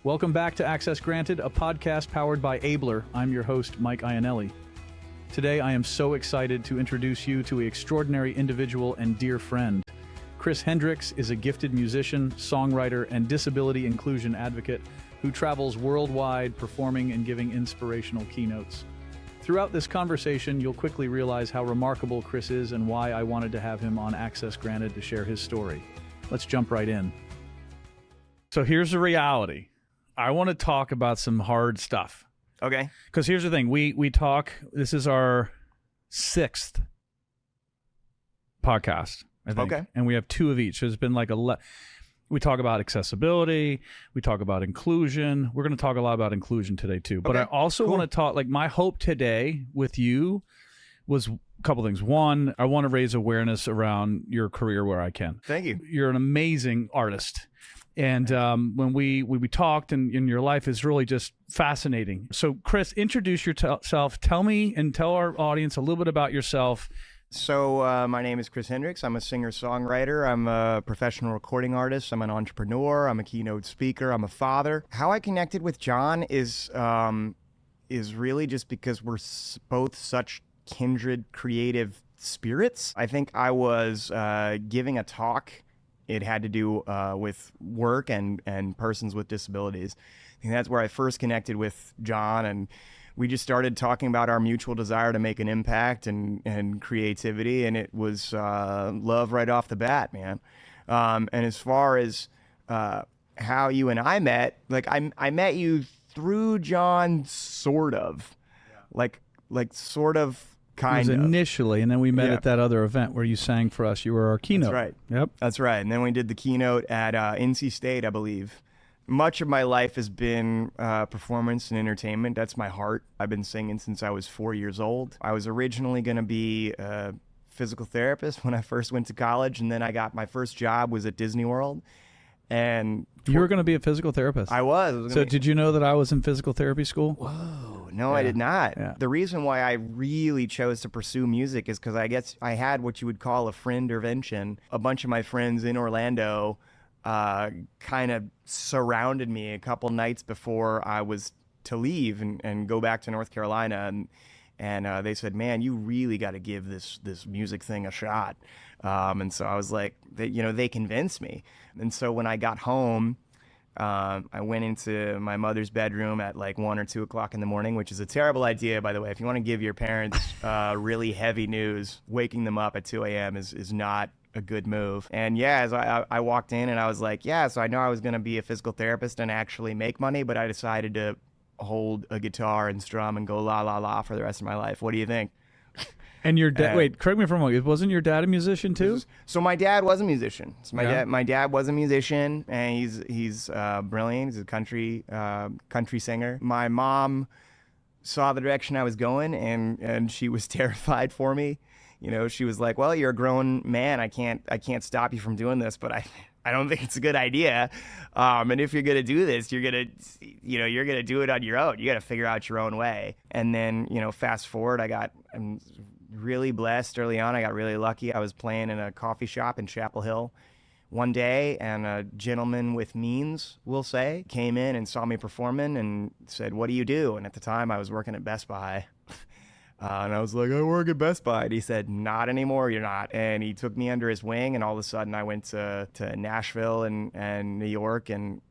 Welcome back to Access Granted, a podcast powered by Ablr. I'm your host, Mike Iannelli. Today, I am so excited to introduce you to an extraordinary individual and dear friend. Chris Hendricks is a gifted musician, songwriter, and disability inclusion advocate who travels worldwide performing and giving inspirational keynotes. Throughout this conversation, you'll quickly realize how remarkable Chris is and why I wanted to have him on Access Granted to share his story. Let's jump right in. So here's the reality. I want to talk about some hard stuff. Okay. Because here's the thing. We talk, this is our 6th podcast, I think. Okay. And we have 2 of each. So it's been like we talk about accessibility. We talk about inclusion. We're going to talk a lot about inclusion today too. But I also want to talk, like my hope today with you was a couple things. One, I want to raise awareness around your career where I can. Thank you. You're an amazing artist. And when we talked, and in your life is really just fascinating. So, Chris, introduce yourself. Tell me and tell our audience a little bit about yourself. So my name is Chris Hendricks. I'm a singer-songwriter. I'm a professional recording artist. I'm an entrepreneur. I'm a keynote speaker. I'm a father. How I connected with John is really just because we're both such kindred creative spirits. I think I was giving a talk. It had to do with work and persons with disabilities. I think that's where I first connected with John, and we just started talking about our mutual desire to make an impact and creativity, and it was love right off the bat, man. And as far as how you and I met, like I met you through John, sort of, like sort of. Kind of. Initially, and then we met at that other event where you sang for us. You were our keynote. That's right. Yep. That's right. And then we did the keynote at NC State, I believe. Much of my life has been performance and entertainment. That's my heart. I've been singing since I was 4 years old. I was originally going to be a physical therapist when I first went to college, and then I got my first job was at Disney World. And you were going to be a physical therapist. I was. So did you know that I was in physical therapy school? Whoa, no, I did not. Yeah. The reason why I really chose to pursue music is because I guess I had what you would call a friend-ervention. A bunch of my friends in Orlando kind of surrounded me a couple nights before I was to leave and go back to North Carolina. And they said, man, you really got to give this music thing a shot. And so I was like, they convinced me. And so when I got home, I went into my mother's bedroom at like 1 or 2 o'clock in the morning, which is a terrible idea, by the way. If you want to give your parents really heavy news, waking them up at 2 a.m. is not a good move. And as I walked in and I was like, so I know I was going to be a physical therapist and actually make money, but I decided to hold a guitar and strum and go la la la for the rest of my life. What do you think? And your dad, wait, correct me if I'm wrong, wasn't your dad a musician too? So my dad was a musician. So my dad was a musician, and he's brilliant. He's a country singer. My mom saw the direction I was going, and she was terrified for me. She was like, well, you're a grown man. I can't stop you from doing this, but I don't think it's a good idea. And if you're gonna do this, you're gonna do it on your own. You got to figure out your own way. And then, fast forward, I'm really blessed early on. I got really lucky. I was playing in a coffee shop in Chapel Hill one day, and a gentleman with means, we'll say, came in and saw me performing and said, what do you do? And at the time I was working at Best Buy. And I was like, I work at Best Buy. And he said, not anymore, you're not. And he took me under his wing, and all of a sudden I went to Nashville and New York and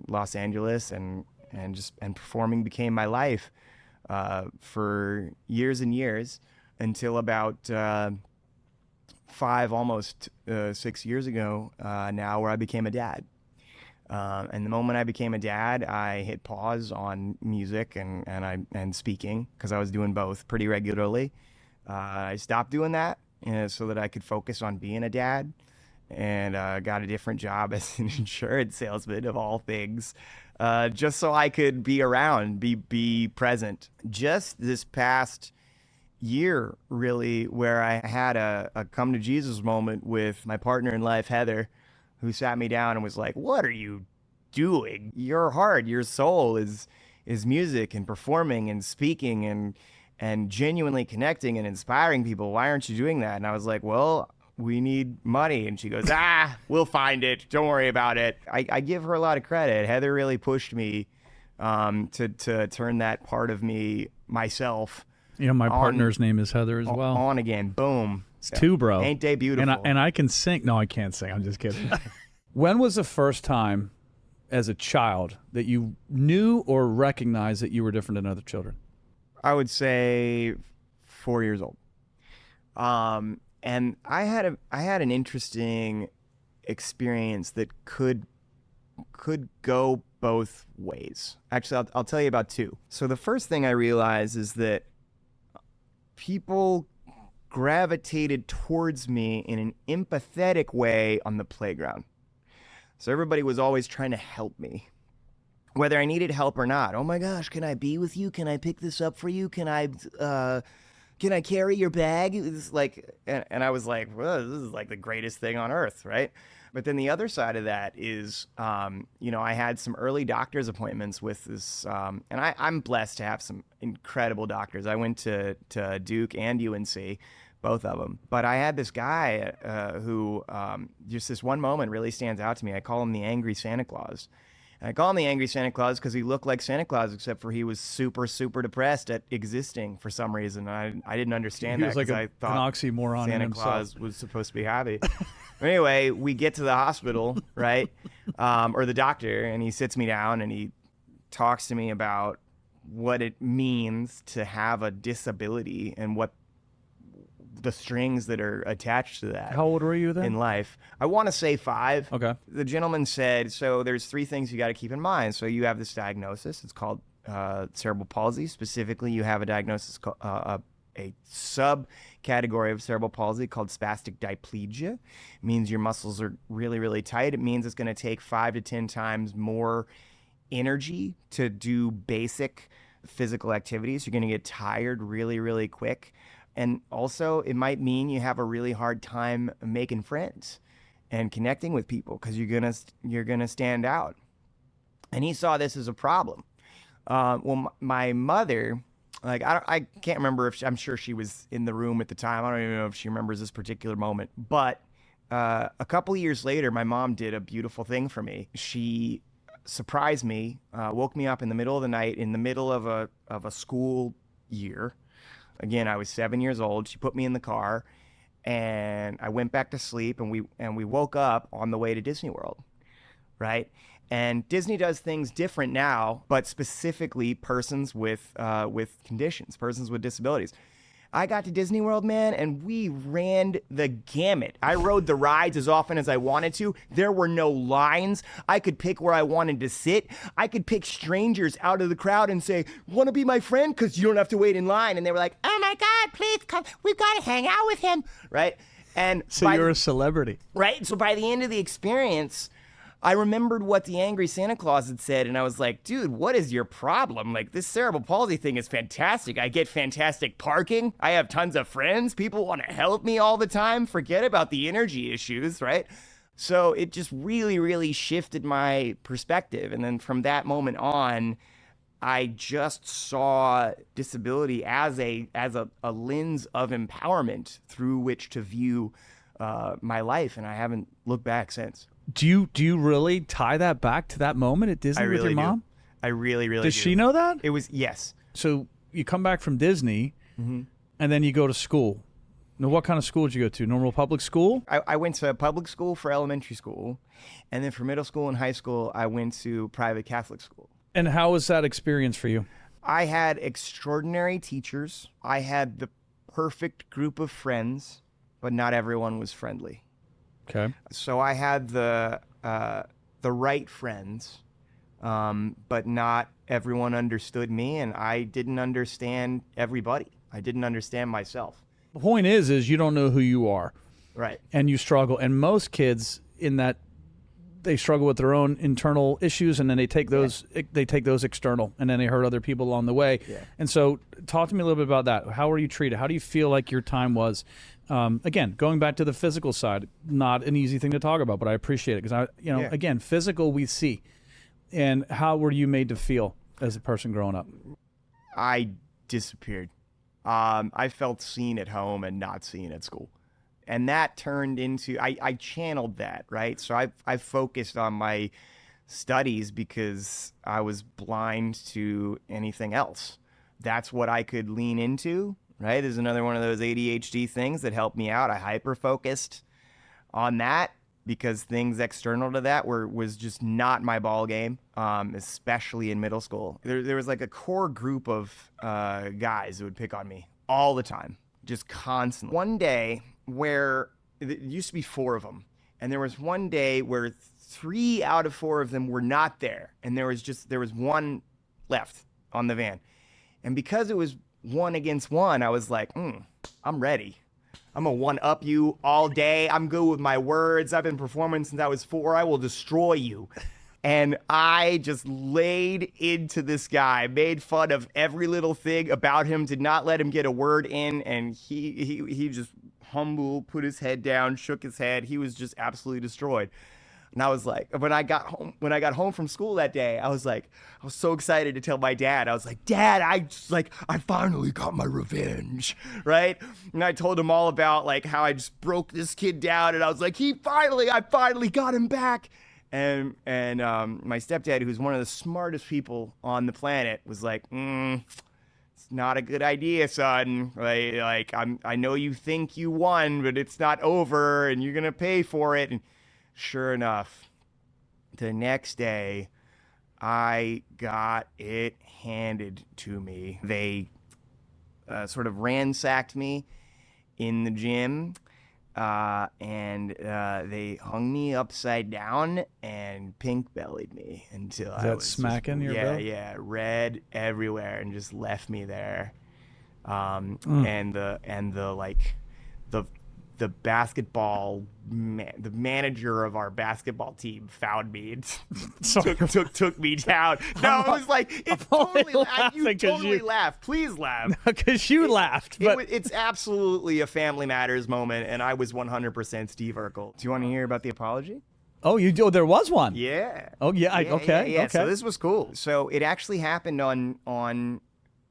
Los Angeles, and performing became my life for years and years, until about 5, almost 6 years ago now, where I became a dad. And the moment I became a dad, I hit pause on music and speaking, because I was doing both pretty regularly. I stopped doing that so that I could focus on being a dad, and got a different job as an insurance salesman, of all things, just so I could be around, be present. Just this past year, really, where I had a come to Jesus moment with my partner in life, Heather, who sat me down and was like, what are you doing? Your heart, your soul is music and performing and speaking and genuinely connecting and inspiring people. Why aren't you doing that? And I was like, well, we need money. And she goes, we'll find it. Don't worry about it. I give her a lot of credit. Heather really pushed me to turn that part of me, myself. My partner's name is Heather as well. On again. Boom. It's two, bro. Ain't they beautiful? And I can sing. No, I can't sing. I'm just kidding. When was the first time as a child that you knew or recognized that you were different than other children? I would say 4 years old. And I had an interesting experience that could go both ways. Actually, I'll tell you about two. So the first thing I realized is that people gravitated towards me in an empathetic way on the playground. So everybody was always trying to help me, whether I needed help or not. Oh my gosh, can I be with you? Can I pick this up for you? Can I carry your bag? It's like, and I was like, well, this is like the greatest thing on earth, right? But then the other side of that is, I had some early doctor's appointments with this, and I'm blessed to have some incredible doctors. I went to Duke and UNC, both of them. But I had this guy who just this one moment really stands out to me. I call him the Angry Santa Claus. And I call him the Angry Santa Claus because he looked like Santa Claus, except for he was super, super depressed at existing for some reason. I didn't understand that because I thought an oxymoron Santa Claus was supposed to be happy. Anyway, we get to the hospital, right? Or the doctor, and he sits me down and he talks to me about what it means to have a disability and what the strings that are attached to that. How old were you then? In life. I want to say 5. Okay. The gentleman said, so there's 3 things you got to keep in mind. So you have this diagnosis. It's called cerebral palsy. Specifically, you have a diagnosis, a subcategory of cerebral palsy called spastic diplegia. It means your muscles are really, really tight. It means it's going to take 5 to 10 times more energy to do basic physical activities. You're going to get tired really, really quick. And also, it might mean you have a really hard time making friends and connecting with people because you're gonna stand out. And he saw this as a problem. My mother, I can't remember if I'm sure she was in the room at the time. I don't even know if she remembers this particular moment. But a couple years later, my mom did a beautiful thing for me. She surprised me, woke me up in the middle of the night, in the middle of a school year. Again, I was 7 years old. She put me in the car, and I went back to sleep, and we woke up on the way to Disney World, right? And Disney does things different now, but specifically persons with conditions, persons with disabilities. I got to Disney World, man, and we ran the gamut. I rode the rides as often as I wanted to. There were no lines. I could pick where I wanted to sit. I could pick strangers out of the crowd and say, want to be my friend? Because you don't have to wait in line. And they were like, oh my God, please come. We've got to hang out with him, right? And so you're a celebrity. Right? So by the end of the experience, I remembered what the Angry Santa Claus had said, and I was like, dude, what is your problem? Like, this cerebral palsy thing is fantastic. I get fantastic parking. I have tons of friends. People want to help me all the time. Forget about the energy issues, right? So it just really, really shifted my perspective. And then from that moment on, I just saw disability as a lens of empowerment through which to view my life, and I haven't looked back since. Do you really tie that back to that moment at Disney with your mom? I really, really do. Does she know that? It was, yes. So you come back from Disney, and then you go to school. Now, what kind of school did you go to? Normal public school? I went to public school for elementary school, and then for middle school and high school, I went to private Catholic school. And how was that experience for you? I had extraordinary teachers. I had the perfect group of friends, but not everyone was friendly. Okay. So I had the right friends, but not everyone understood me, and I didn't understand everybody. I didn't understand myself. The point is you don't know who you are. Right. And you struggle. And most kids in that, they struggle with their own internal issues, and then they take those external, and then they hurt other people along the way. Yeah. And so talk to me a little bit about that. How were you treated? How do you feel like your time was? Again, going back to the physical side, not an easy thing to talk about, but I appreciate it because again, physical we see. And how were you made to feel as a person growing up? I disappeared. I felt seen at home and not seen at school. And that turned into, I channeled that, right? So I focused on my studies because I was blind to anything else. That's what I could lean into, right? There's another one of those ADHD things that helped me out. I hyper-focused on that because things external to that was just not my ball game, especially in middle school. There was like a core group of guys who would pick on me all the time, just constantly. One day where it used to be 4 of them, and there was one day where 3 out of 4 of them were not there, and there was one left on the van. And because it was 1 against 1, I was like, I'm ready. I'm gonna one-up you all day. I'm good with my words. I've been performing since I was 4. I will destroy you. And I just laid into this guy, made fun of every little thing about him, did not let him get a word in, and he just humble, put his head down, shook his head. He was just absolutely destroyed. And I was like, when I got home from school that day, I was so excited to tell my dad. I was like, Dad, I finally got my revenge, right? And I told him all about like how I just broke this kid down, and I was like, I finally got him back. And my stepdad, who's one of the smartest people on the planet, was like, it's not a good idea, son. Like I know you think you won, but it's not over, and you're gonna pay for it. And sure enough, the next day, I got it handed to me. They sort of ransacked me in the gym, and they hung me upside down and pink-bellied me until I was smacking your belly? Yeah, red everywhere, and just left me there. And the basketball the manager of our basketball team found me and took me down. No, it was like, it's you totally laughed. Please laugh. Because you laughed. But It's absolutely a Family Matters moment, and I was 100% Steve Urkel. Do you want to hear about the apology? Oh, there was one? Yeah. Oh, yeah. Okay. So this was cool. So it actually happened on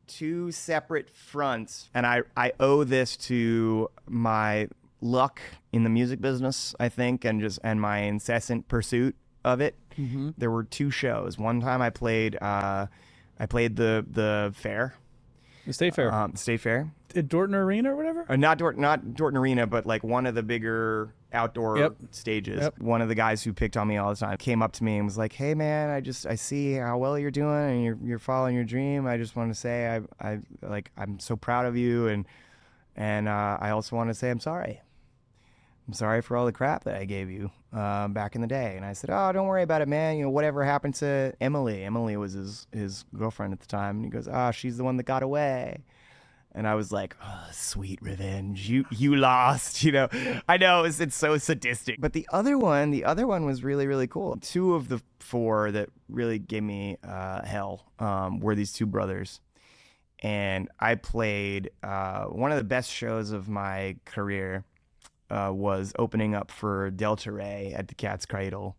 2 separate fronts, and I owe this to my luck in the music business, I think, and my incessant pursuit of it. Mm-hmm. There were 2 shows. One time I played the fair. The State Fair. State Fair. At Dorton Arena or whatever? Not Dorton Arena, but like one of the bigger outdoor stages. Yep. One of the guys who picked on me all the time came up to me and was like, "Hey man, I see how well you're doing, and you're following your dream. I just want to say I'm so proud of you, and I also want to say I'm sorry. I'm sorry for all the crap that I gave you back in the day." And I said, "Oh, don't worry about it, man. Whatever happened to Emily?" Emily was his girlfriend at the time. And he goes, "She's the one that got away." And I was like, "Oh, sweet revenge. You lost." I know it's so sadistic. But the other one was really, really cool. 2 of the 4 that really gave me hell were these 2 brothers. And I played one of the best shows of my career. Was opening up for Delta Ray at the Cat's Cradle.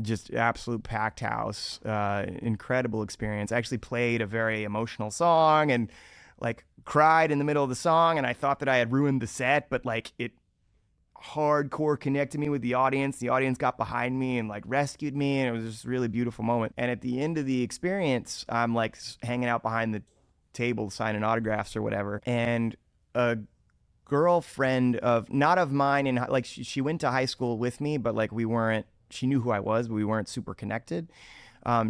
Just absolute packed house, incredible experience. I actually played a very emotional song and like cried in the middle of the song, and I thought that I had ruined the set, but like it hardcore connected me with the audience. The audience got behind me and like rescued me, and it was just a really beautiful moment. And at the end of the experience, I'm like hanging out behind the table signing autographs or whatever, and a girlfriend not of mine, and like she went to high school with me, but like she knew who I was, but we weren't super connected.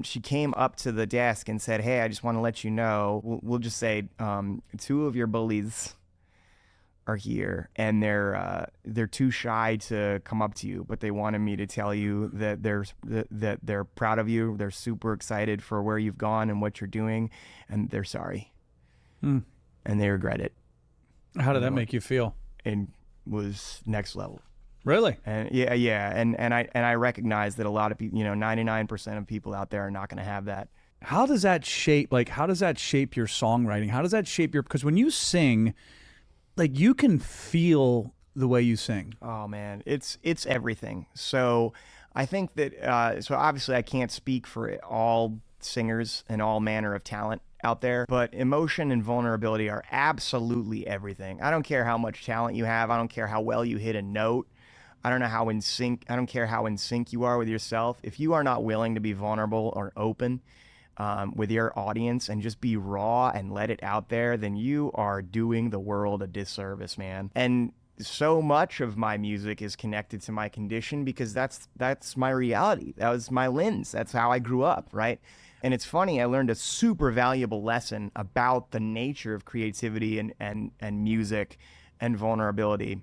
She came up to the desk and said, "Hey, I just want to let you know, we'll just say 2 of your bullies are here, and they're too shy to come up to you, but they wanted me to tell you that they're proud of you. They're super excited for where you've gone and what you're doing, and they're sorry, and they regret it." How did that make you feel? And was next level. Really? And yeah. And I recognize that a lot of people, 99% of people out there are not going to have that. How does that shape your songwriting? How does that shape because when you sing, like you can feel the way you sing. Oh man, it's everything. So I think that, so obviously I can't speak for all singers and all manner of talent out there, but emotion and vulnerability are absolutely everything. I don't care how much talent you have. I don't care how well you hit a note. I don't care how in sync you are with yourself. If you are not willing to be vulnerable or open with your audience and just be raw and let it out there, then you are doing the world a disservice, man. And so much of my music is connected to my condition because that's my reality. That was my lens. That's how I grew up, right? And it's funny, I learned a super valuable lesson about the nature of creativity and music and vulnerability.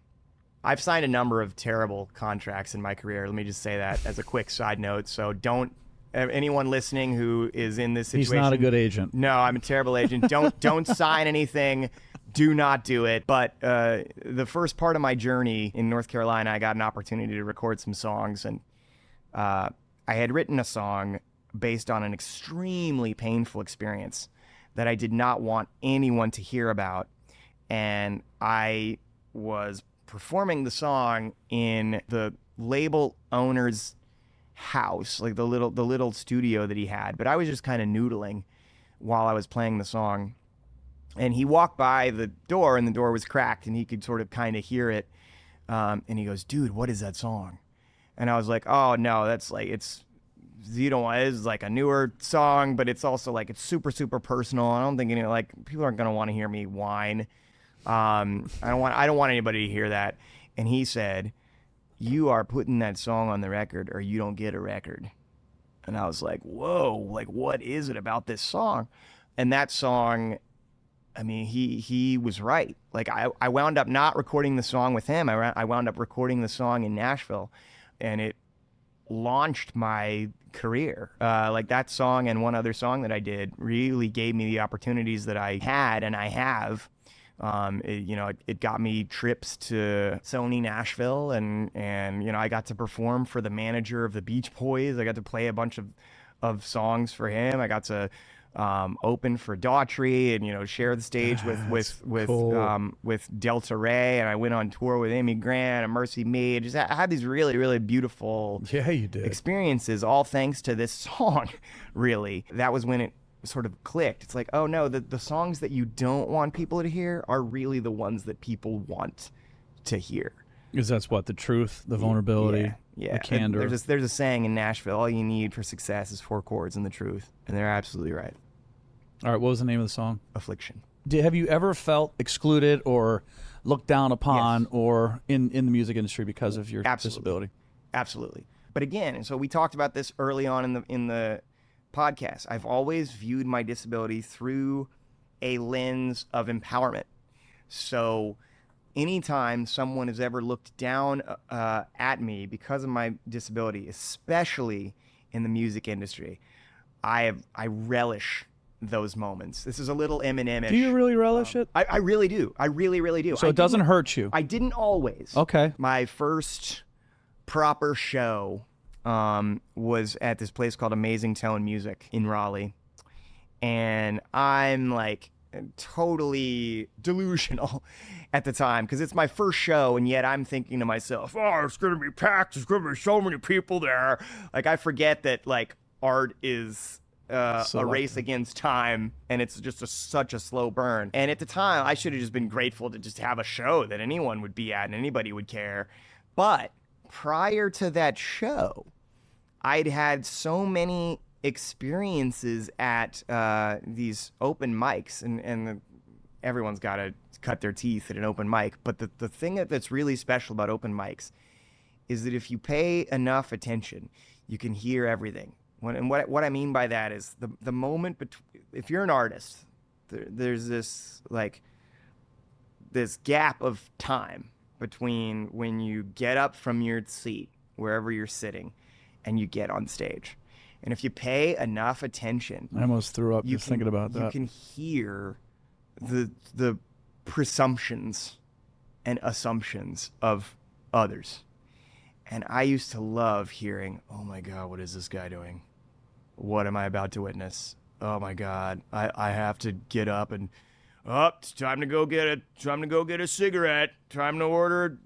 I've signed a number of terrible contracts in my career. Let me just say that as a quick side note. So don't, anyone listening who is in this situation. He's not a good agent. No, I'm a terrible agent. Don't sign anything. Do not do it. But the first part of my journey in North Carolina, I got an opportunity to record some songs. And I had written a song based on an extremely painful experience that I did not want anyone to hear about. And I was performing the song in the label owner's house, like the little studio that he had. But I was just kind of noodling while I was playing the song. And he walked by the door, and the door was cracked, and he could sort of kind of hear it. And he goes, "Dude, what is that song?" And I was like, "Oh no, that's like it's like a newer song, but it's also like it's super super personal. I don't think people aren't gonna want to hear me whine. I don't want anybody to hear that." And he said, "You are putting that song on the record, or you don't get a record." And I was like, "Whoa! Like, what is it about this song?" And that song, I mean, he was right. Like, I wound up not recording the song with him. I wound up recording the song in Nashville, and it launched my career. Like that song and one other song that I did really gave me the opportunities that I had and I have. It got me trips to Sony Nashville, and I got to perform for the manager of the Beach Boys. I got to play a bunch of songs for him. I got to open for Daughtry and share the stage with Delta Ray, and I went on tour with Amy Grant and Mercy Me. I had these really really beautiful experiences, all thanks to this song. Really, that was when it sort of clicked. It's like, oh no, the songs that you don't want people to hear are really the ones that people want to hear. Because that's what the truth, the vulnerability, the candor. There's a saying in Nashville: all you need for success is 4 chords and the truth, and they're absolutely right. All right, what was the name of the song? Affliction. Have you ever felt excluded or looked down upon or in the music industry because of your disability? Absolutely. But again, and so we talked about this early on in the podcast. I've always viewed my disability through a lens of empowerment. So anytime someone has ever looked down at me because of my disability, especially in the music industry, I relish those moments. This is a little Eminem-ish. Do you really relish it? I really do. I really, really do. So it doesn't hurt you? I didn't always. Okay. My first proper show was at this place called Amazing Tone Music in Raleigh. And I'm like totally delusional at the time because it's my first show, and yet I'm thinking to myself, oh, it's going to be packed. There's going to be so many people there. Like, I forget that like art is a race against time, and it's just such a slow burn. And at the time, I should have just been grateful to just have a show that anyone would be at and anybody would care. But prior to that show, I'd had so many experiences at these open mics, and everyone's got to cut their teeth at an open mic. But the thing that's really special about open mics is that if you pay enough attention, you can hear everything. And what I mean by that is the moment if you're an artist, there's this gap of time between when you get up from your seat, wherever you're sitting, and you get on stage. And if you pay enough attention, I almost threw up just thinking about that. You can hear the presumptions and assumptions of others. And I used to love hearing, oh my God, what is this guy doing? What am I about to witness? Oh my God, I have to get up and oh, it's time to go get a cigarette. Time to order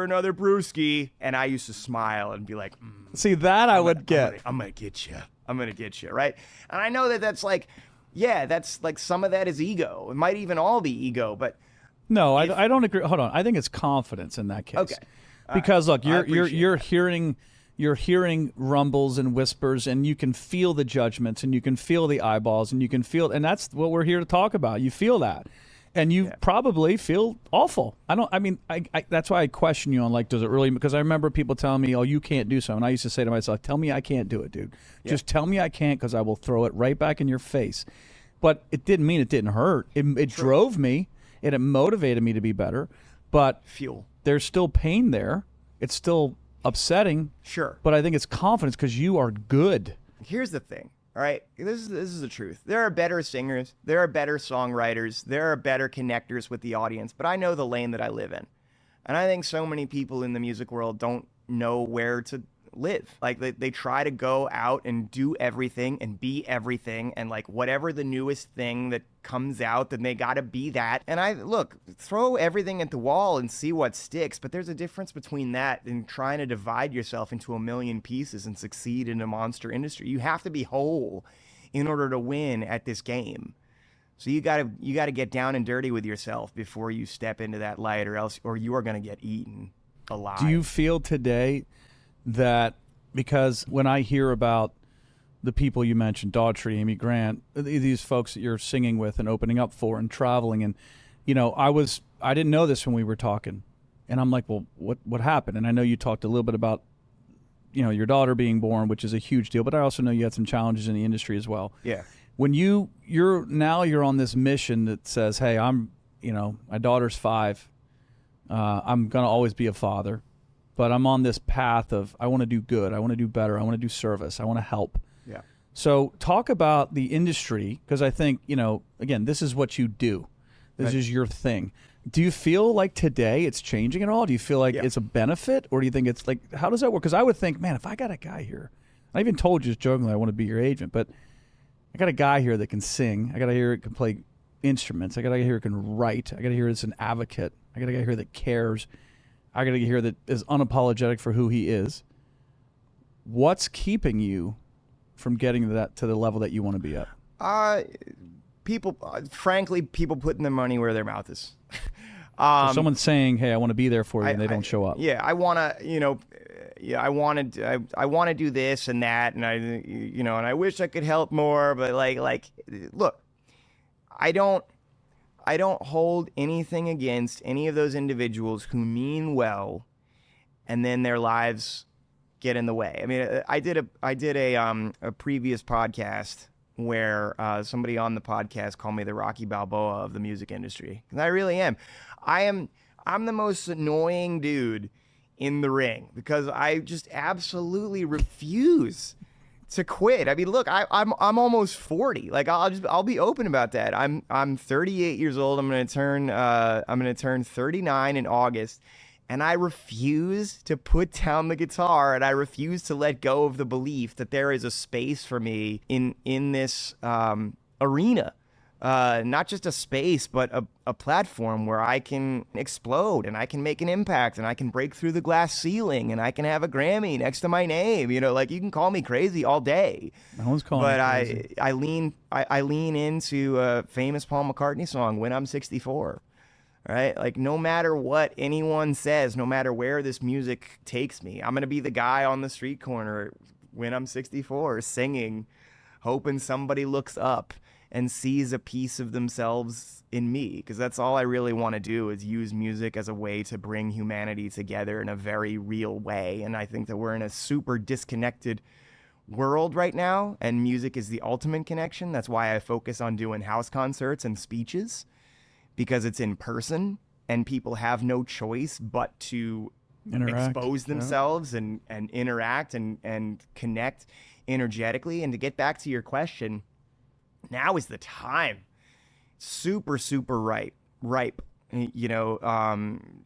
another brewski. And I used to smile and be like, See, that I would get. I'm gonna get you, right? And I know that that's like, yeah, that's like some of that is ego. It might even all be ego, but No, I don't agree. Hold on. I think it's confidence in that case. Okay. Because look, I appreciate you're hearing rumbles and whispers, and you can feel the judgments, and you can feel the eyeballs, and you can feel, and that's what we're here to talk about. You feel that, and you probably feel awful. That's why I question you on, like, does it really? Because I remember people telling me, "Oh, you can't do something." I used to say to myself, "Tell me I can't do it, dude. Just tell me I can't, because I will throw it right back in your face." But it didn't mean it didn't hurt. It drove me, and it motivated me to be better. But fuel. There's still pain there. It's still upsetting. Sure. But I think it's confidence, because you are good. Here's the thing. All right, this is the truth. There are better singers, there are better songwriters, there are better connectors with the audience, but I know the lane that I live in. And I think so many people in the music world don't know where to live. Like they try to go out and do everything and be everything, and like whatever the newest thing that comes out, then they got to be that. And throw everything at the wall and see what sticks. But there's a difference between that and trying to divide yourself into a million pieces and succeed in a monster industry. You have to be whole in order to win at this game. So you got to get down and dirty with yourself before you step into that light, or you are going to get eaten alive. Do you feel today that, because when I hear about the people you mentioned, Daughtry, Amy Grant, these folks that you're singing with and opening up for and traveling, and I didn't know this when we were talking, and I'm like, well, what happened? And I know you talked a little bit about your daughter being born, which is a huge deal, but I also know you had some challenges in the industry as well. Yeah. When you're on this mission that says, hey, my daughter's 5, I'm gonna always be a father. But I'm on this path of, I want to do good, I want to do better, I want to do service, I want to help. Yeah. So talk about the industry, because I think, again, this is what you do. This is your thing. Do you feel like today it's changing at all? Do you feel like it's a benefit, or do you think it's like, how does that work? Because I would think, man, if I got a guy here, I even told you just jokingly I want to be your agent, but I got a guy here that can sing, I got a guy here that can play instruments, I got a guy here that can write, I got a guy here that's an advocate, I got a guy here that cares, I got to hear that is unapologetic for who he is. What's keeping you from getting to the level that you want to be at? Frankly, people putting their money where their mouth is. So someone's saying, "Hey, I want to be there for you," and they don't show up. Yeah, I want to, I want to do this and that, and and I wish I could help more, but look, I don't hold anything against any of those individuals who mean well, and then their lives get in the way. I mean, I did a previous podcast where somebody on the podcast called me the Rocky Balboa of the music industry, and I really am. I'm the most annoying dude in the ring because I just absolutely refuse to quit. I mean, look, I'm almost 40. Like I'll be open about that. I'm 38 years old. I'm gonna turn 39 in August, and I refuse to put down the guitar, and I refuse to let go of the belief that there is a space for me in this arena. Not just a space, but a platform where I can explode and I can make an impact and I can break through the glass ceiling and I can have a Grammy next to my name. You can call me crazy all day. No one's calling me crazy. I lean into a famous Paul McCartney song, "When I'm 64." Right? Like, no matter what anyone says, no matter where this music takes me, I'm going to be the guy on the street corner when I'm 64 singing, hoping somebody looks up and sees a piece of themselves in me, because that's all I really want to do, is use music as a way to bring humanity together in a very real way. And I think that we're in a super disconnected world right now, and music is the ultimate connection. That's why I focus on doing house concerts and speeches, because it's in person and people have no choice but to expose themselves and interact and connect energetically. And to get back to your question, now is the time. Super, super ripe.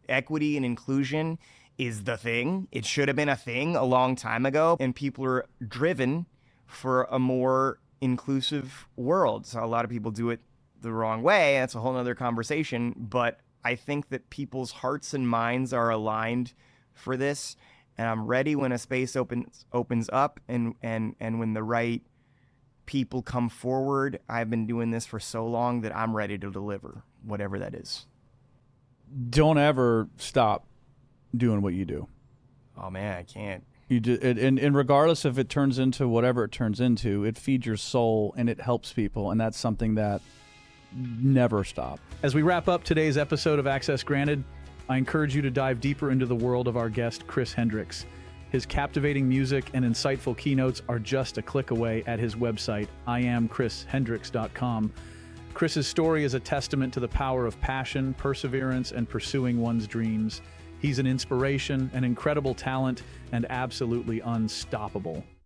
Equity and inclusion is the thing. It should have been a thing a long time ago, and people are driven for a more inclusive world. So a lot of people do it the wrong way. That's a whole nother conversation. But I think that people's hearts and minds are aligned for this. And I'm ready when a space opens up and when the right people come forward. I've been doing this for so long that I'm ready to deliver, whatever that is. Don't ever stop doing what you do. Oh man, I can't. You do, and regardless if it turns into whatever it turns into, it feeds your soul and it helps people, and that's something that never stop. As we wrap up today's episode of Access Granted, I encourage you to dive deeper into the world of our guest, Chris Hendricks. His captivating music and insightful keynotes are just a click away at his website, iamchrishendricks.com. Chris's story is a testament to the power of passion, perseverance, and pursuing one's dreams. He's an inspiration, an incredible talent, and absolutely unstoppable.